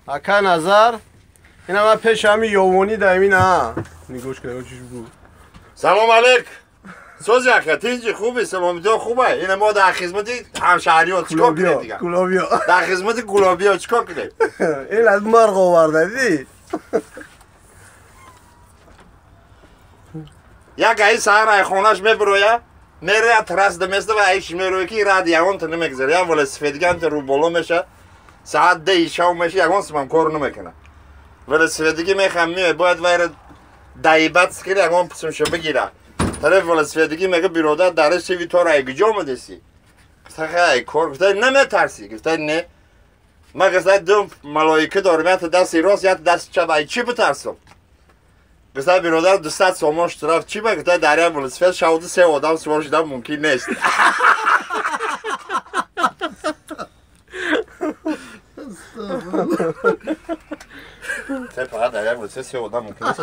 اکا نظر اینا من پیش همین یومونی دایمی نه نگوش کنم چیش بود. سلام علیک سوز یکه تینجی خوبی سلام تو خوبه این ما در خدمت همشهریات چیکار کنیم دیگه گلابیا در خدمت گلابیا چیکار کنیم این از مرغ آورده دی یک ای سهر ای خونش میبرویه میره ترس دمسته و ایش میروی که رادیون تو نمیگذاره یا ولی سفیدگان تو رو بالا میشه ساعت 10 شب میشه یکون سمم کار نمیکنه ولی سفیدگی میخوام میاد باید ویر دایبت سکیر یکون پسمشو بگیره طرف ولی سفیدگی میگه برادر درش چی تو را کجا مدسی گفته ای کار گفته نمیترسی گفته نه من گفته دو ملائکه دارم تا دست راست یا دست چپ ای چی بترسم گفته برادر 200 سوماش طرف چی بگه دریا ولی سفید شاود 3 آدم سوار شدن ممکن نیست فقط دریا ولی 3 آدم ممکن نیست